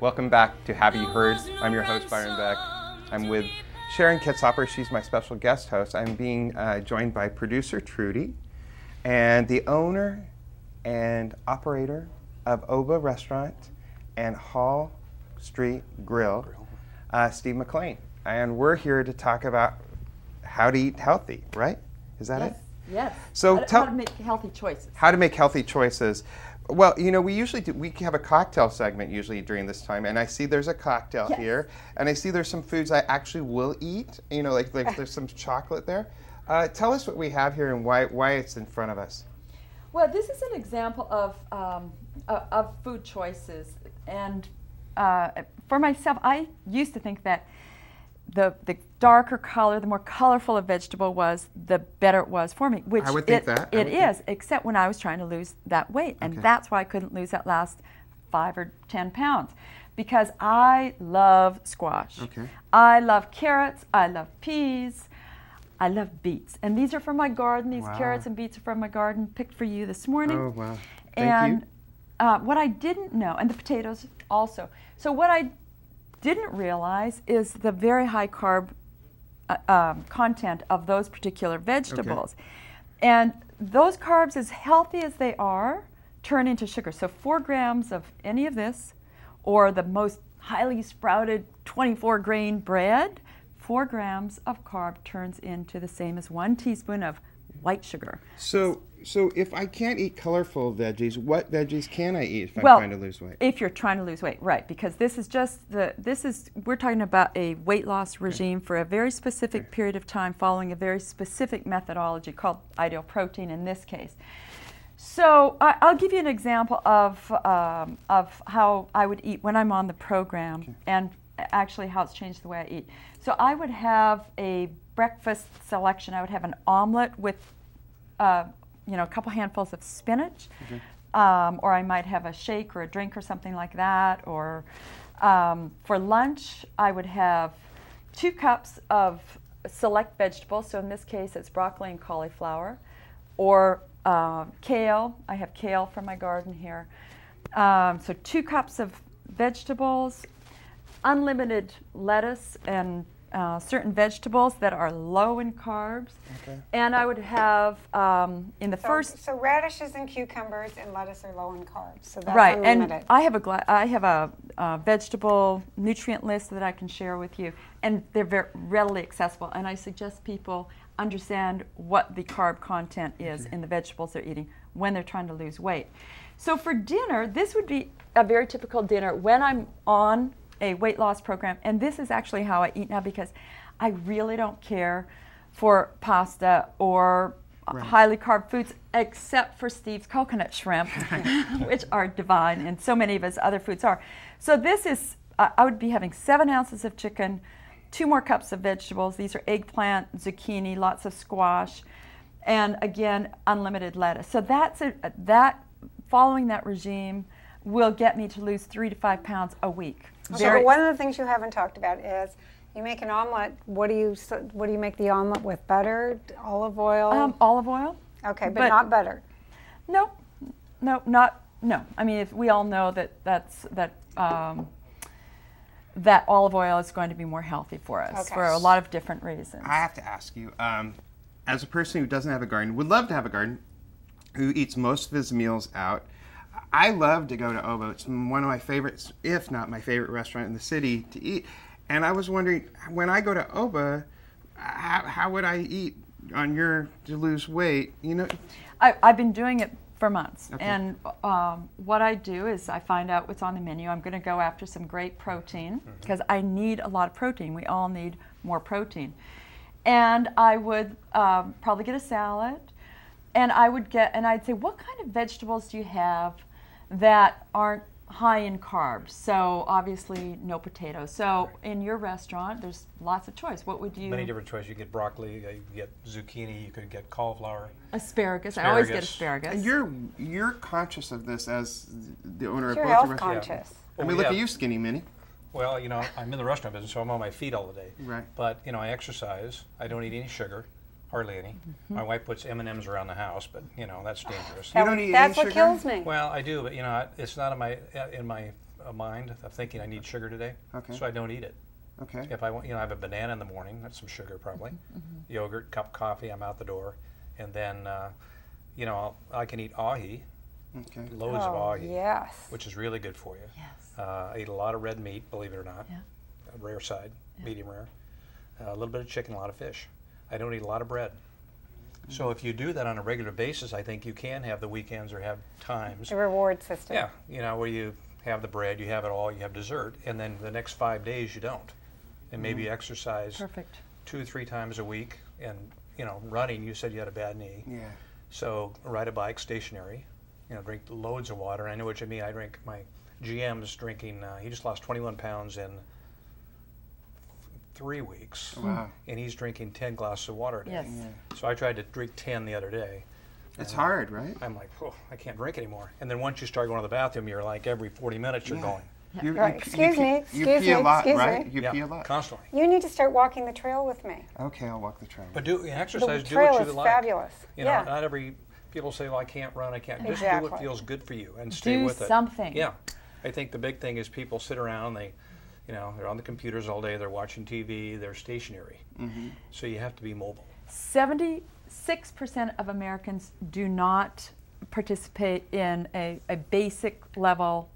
Welcome back to Have You Heard? I'm your host, Byron Beck. I'm with Sharon Kitzhaber. She's my special guest host. I'm being joined by producer Trudy and the owner and operator of Oba Restaurant and Hall Street Grill, Steve McLean. And we're here to talk about how to eat healthy, right? Is that it? Yes. So how to make healthy choices. How to make healthy choices. Well, you know, we have a cocktail segment usually during this time, and I see there's a cocktail here, and I see there's some foods I actually will eat. You know, like there's some chocolate there. Tell us what we have here and why it's in front of us. Well, this is an example of food choices, and for myself, I used to think that the darker color, the more colorful a vegetable was, the better it was for me. Which I would think that. It is, except when I was trying to lose that weight. And that's why I couldn't lose that last 5 or 10 pounds. Because I love squash. Okay. I love carrots. I love peas. I love beets. And these are from my garden. These carrots and beets are from my garden, picked for you this morning. Oh, wow. Thank you. What I didn't know, and the potatoes also. So what I didn't realize is the very high carb content of those particular vegetables. And those carbs, as healthy as they are, turn into sugar. So 4 grams of any of this, or the most highly sprouted 24 grain bread, 4 grams of carb turns into the same as 1 teaspoon of white sugar. So if I can't eat colorful veggies, what veggies can I eat if I'm trying to lose weight? If you're trying to lose weight, right? Because this is we're talking about a weight loss regime for a very specific period of time, following a very specific methodology called ideal protein in this case. So I'll give you an example of how I would eat when I'm on the program, and actually how it's changed the way I eat. So I would have a breakfast selection. I would have an omelet with a couple handfuls of spinach, or I might have a shake or a drink or something like that. Or for lunch, I would have 2 cups of select vegetables. So in this case, it's broccoli and cauliflower, or kale. I have kale from my garden here. So 2 cups of vegetables, unlimited lettuce and certain vegetables that are low in carbs. And I would have So radishes and cucumbers and lettuce are low in carbs. So that's right. unlimited. And I have a vegetable nutrient list that I can share with you, and they're very readily accessible. And I suggest people understand what the carb content is in the vegetables they're eating when they're trying to lose weight. So for dinner, this would be a very typical dinner when I'm on a weight loss program, and this is actually how I eat now, because I really don't care for pasta or highly carb foods, except for Steve's coconut shrimp, which are divine, and so many of his other foods are. So this is, I would be having 7 ounces of chicken, 2 more cups of vegetables. These are eggplant, zucchini, lots of squash, and again, unlimited lettuce. So following that regime will get me to lose 3 to 5 pounds a week. So one of the things you haven't talked about is you make an omelet. What do you make the omelet with? Butter, olive oil? Olive oil. Okay, but not butter. No. I mean, if we all know that olive oil is going to be more healthy for us for a lot of different reasons. I have to ask you, as a person who doesn't have a garden, would love to have a garden, who eats most of his meals out, I love to go to Oba. It's one of my favorites, if not my favorite restaurant in the city to eat. And I was wondering, when I go to Oba, how would I eat to lose weight? You know, I've been doing it for months. And what I do is I find out what's on the menu. I'm going to go after some great protein, because I need a lot of protein. We all need more protein. And I would probably get a salad. And I'd say, what kind of vegetables do you have that aren't high in carbs? So obviously no potatoes. So in your restaurant, there's lots of choice. What would you? Many different choices. You get broccoli, you could get zucchini, you could get cauliflower. Asparagus. I always get asparagus. And you're conscious of this as the owner of both health the restaurants. conscious. I mean, look at you, Skinny Minnie. Well, I'm in the restaurant business, so I'm on my feet all the day. Right. But, I exercise. I don't eat any sugar. hardly any. My wife puts M&Ms around the house, but you know that's dangerous. You don't eat That's any what sugar? kills me. Well, I do, but you know, it's not in my mind of thinking I need sugar today, Okay. so I don't eat it. Okay. If I want, you know, I have a banana in the morning. That's some sugar probably. Yogurt, cup of coffee. I'm out the door, and then, you know, I can eat ahi, Okay. loads of ahi, Yes. which is really good for you. Yes. I eat a lot of red meat, believe it or not. Yeah. Rare side, medium rare. A little bit of chicken, a lot of fish. I don't eat a lot of bread. So if you do that on a regular basis, I think you can have the weekends or have times. The reward system. Yeah, you know, where you have the bread, you have it all, you have dessert, and then the next 5 days you don't. And maybe exercise Perfect. 2 or 3 times a week. And, you know, running, you said you had a bad knee. Yeah. So ride a bike stationary, you know, drink loads of water. I know what you mean. I drink, my GM's drinking, he just lost 21 pounds in 3 weeks. Wow. And he's drinking 10 glasses of water a day. Yes. Yeah. So I tried to drink 10 the other day. It's hard, right? I'm like, oh, I can't drink anymore. And then once you start going to the bathroom, you're like every 40 minutes you're Yeah. going. You, Right. Excuse me, You excuse pee a me, lot, excuse right? me. You Yeah, pee a lot. constantly. You need to start walking the trail with me. Okay, I'll walk the trail. But do exercise, The do trail what you is like. fabulous. You know, Yeah. not every people say, well, I can't run, I can't. Just do Exactly. what feels good for you and stay Do with it. something. Yeah. I think the big thing is people sit around, they, you know, they're on the computers all day, they're watching TV, they're stationary. So you have to be mobile. 76% of Americans do not participate in a basic level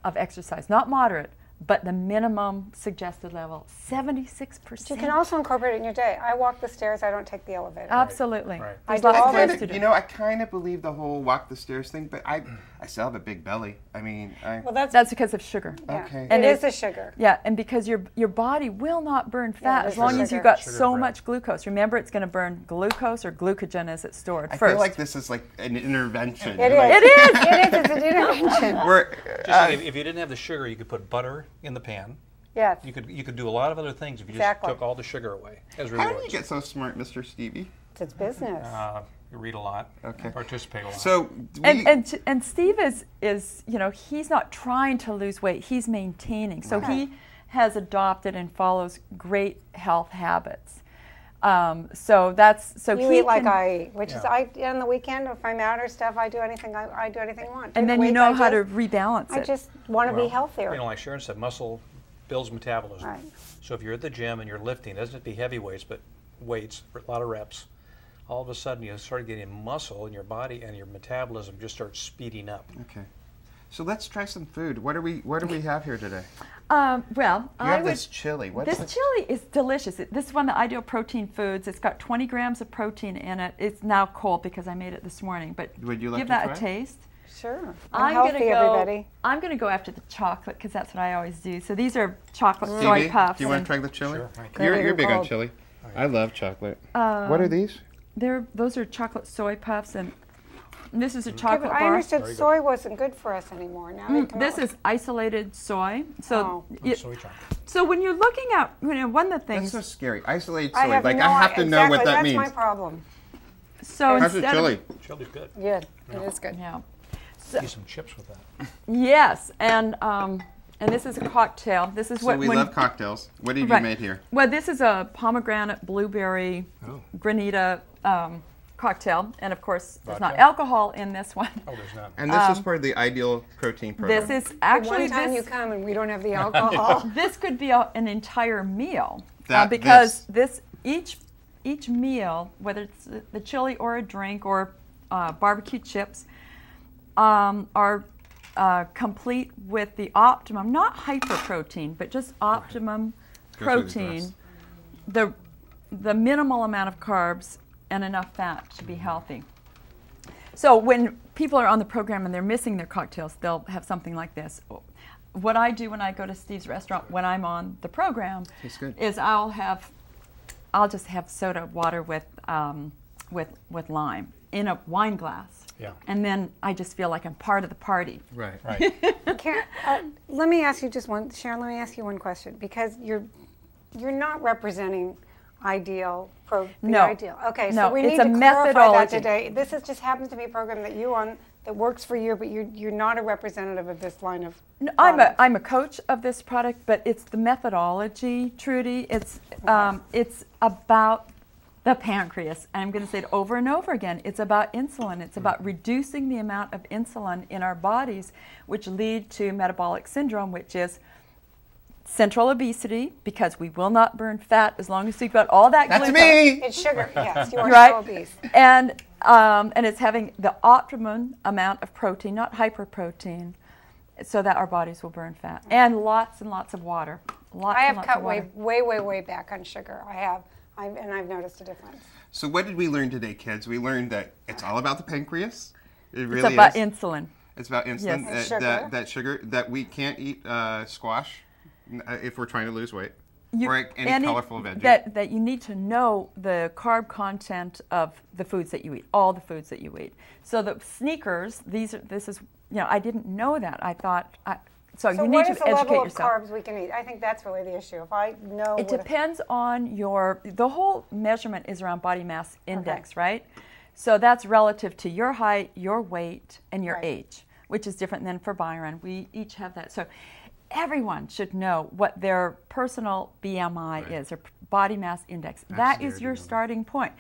of exercise, not moderate, but the minimum suggested level. 76%. You can also incorporate it in your day. I walk the stairs, I don't take the elevator. Absolutely. Right. I There's do lots all of this- ways to do You it. know, I kind of believe the whole walk the stairs thing, but I still have a big belly. I mean, Well, that's That's because of sugar. yeah. okay. And It is it- the sugar. Yeah, and because your body will not burn fat it as is long the as you've sugar. got Sugar so bread. much glucose. Remember, it's going to burn glucose or glucogen as it's stored I first. feel like this is like an intervention. It is. Like, It is! It is. It's an intervention. We're, Just like if you didn't have the sugar, you could put butter in the pan. Yes. You could do a lot of other things if you Exactly. just took all the sugar away as how rewards. do you get so smart, Mr. Stevie? It's business. You read a lot, Okay. participate a lot. So, And Steve is you know, he's not trying to lose weight, he's maintaining. So he has adopted and follows great health habits. So you he eat like can, I eat, which is Yeah. on the weekend if I'm out or stuff. I do anything I do anything I want. and then you know how to rebalance I it. just want to be Well, healthier. You know, like Sharon said, muscle builds metabolism. Right. So if you're at the gym and you're lifting, it doesn't have to be heavy weights, but weights, a lot of reps, all of a sudden you start getting muscle in your body and your metabolism just starts speeding up. okay. So let's try some food. What do we have here today? Well, You I have would. this chili. What's This this? chili is delicious. This is one of the Ideal Protein Foods. It's got 20 grams of protein in it. It's now cold because I made it this morning. But Would you like give to that try a it? taste. Sure. I'm healthy, gonna go. everybody. I'm going to go after the chocolate because that's what I always do. So these are chocolate Stevie, soy puffs. do you want and to try the chili? Sure, thank you. You're big on Cold. chili. I love chocolate. What are these? those are chocolate soy puffs, and this is a Okay, chocolate but I bar. understood Very good. soy wasn't good for us anymore. Now they come This out with- is isolated soy. So, Oh. Soy chocolate. so when you're looking at, you know, one of the That's things. so scary. Isolated I soy. have Like no I have to know what exactly, that that's means. my problem. So How's the instead chili? of Chili's good. Good. It is good. yeah. Eat some chips with that. Yes, and this is a cocktail. This is So what we when, love cocktails. What have right. you made here? Well, this is a pomegranate blueberry Oh. granita cocktail, and of course, there's not Vodka? alcohol in this one. Oh, there's none. And this is part of the Ideal Protein program. This is The actually one time you this, come and we don't have the alcohol. this could be an entire meal This. because each meal, whether it's the chili or a drink or barbecue chips, are complete with the optimum, not hyper protein, but just optimum Go through the protein, the minimal amount of carbs and enough fat to be healthy. So when people are on the program and they're missing their cocktails, they'll have something like this. What I do when I go to Steve's restaurant when I'm on the program Tastes good. is I'll just have soda water with lime in a wine glass. Yeah. And then I just feel like I'm part of the party. Right. Right. Let me ask you Sharon, let me ask you one question, because you're not representing ideal. No. Ideal. Okay, No, so we it's need a to clarify that methodology. today. This just happens to be a program that you on that works for you, but you're not a representative of this line of. No, product. I'm a coach of this product, but it's the methodology, Trudy. It's about The pancreas. I'm going to say it over and over again. It's about insulin. It's about reducing the amount of insulin in our bodies, which lead to metabolic syndrome, which is central obesity, because we will not burn fat as long as we've got all that That's glucose. me. It's sugar. Yes, you are Right? so obese. And it's having the optimum amount of protein, not hyperprotein, so that our bodies will burn fat. And lots of water. I have cut way back on sugar. I have. And I've noticed a difference. So what did we learn today, kids? We learned that it's all about the pancreas. It really It's about is. insulin. It's about insulin. Yes. Sugar. That sugar, that we can't eat squash if we're trying to lose weight. Or any colorful veggie. That you need to know the carb content of the foods that you eat, all the foods that you eat. So the sneakers, this is, I didn't know that. I thought, so you need to educate yourself. So what is the level of carbs we can eat? I think that's really the issue. If I know it depends on the whole measurement is around body mass index, right? So that's relative to your height, your weight, and your age, which is different than for Byron. We each have that. So everyone should know what their personal BMI is, or body mass index. That is your starting point.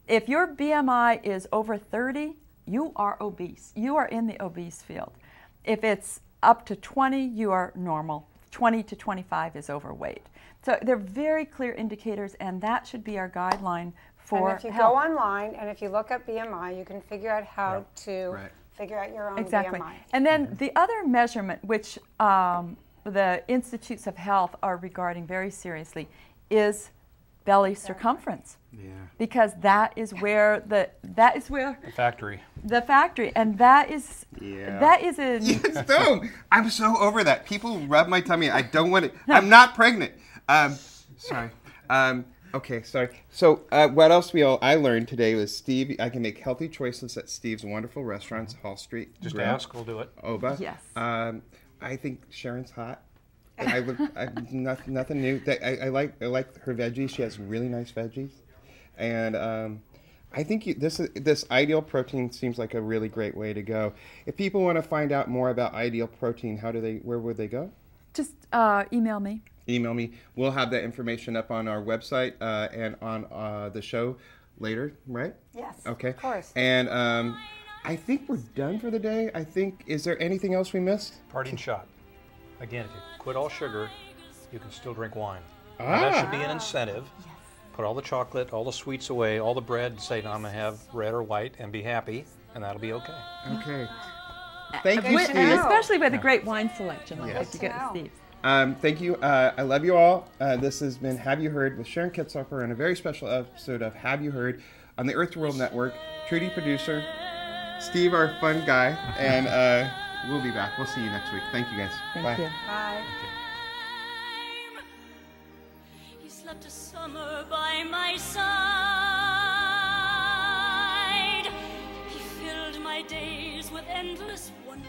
If your BMI is over 30, you are obese. You are in the obese field. If it's up to 20, you are normal. 20 to 25 is overweight. So they're very clear indicators, and that should be our guideline for And if you health. go online and if you look up BMI, you can figure out how to figure out your own BMI. And then the other measurement, which the Institutes of Health are regarding very seriously, is belly circumference. Yeah. Because that is where the factory. The factory, and that is Yes, don't. I'm so over that. People rub my tummy. I don't want it. I'm not pregnant. Sorry. Okay, sorry. So what else I learned today was Steve. I can make healthy choices at Steve's wonderful restaurants, Hall Street. Just Grill, ask, we'll do it. Oba. Yes. I think Sharon's hot. Nothing new. I like her veggies. She has really nice veggies, and I think this Ideal Protein seems like a really great way to go. If people want to find out more about Ideal Protein, where would they go? Just email me. Email me. We'll have that information up on our website and on the show later, right? Yes. Okay. Of course. And I think we're done for the day. Is there anything else we missed? Parting shot. Again, if you quit all sugar, you can still drink wine. Now, that should be an incentive. Yes. Put all the chocolate, all the sweets away, all the bread, and say, no, I'm going to have red or white, and be happy, and that'll be okay. Okay. Thank you, Steve. Especially with a great wine selection like Yes. you get with Steve. Thank you. I love you all. This has been Have You Heard with Sharon Kitzhaber and a very special episode of Have You Heard on the Earth to World Network. Trudy, producer. Steve, our fun guy. And we'll be back. We'll see you next week. Thank you, guys. Thank you. Bye. You slept a summer by my side. He filled my days with endless wonder.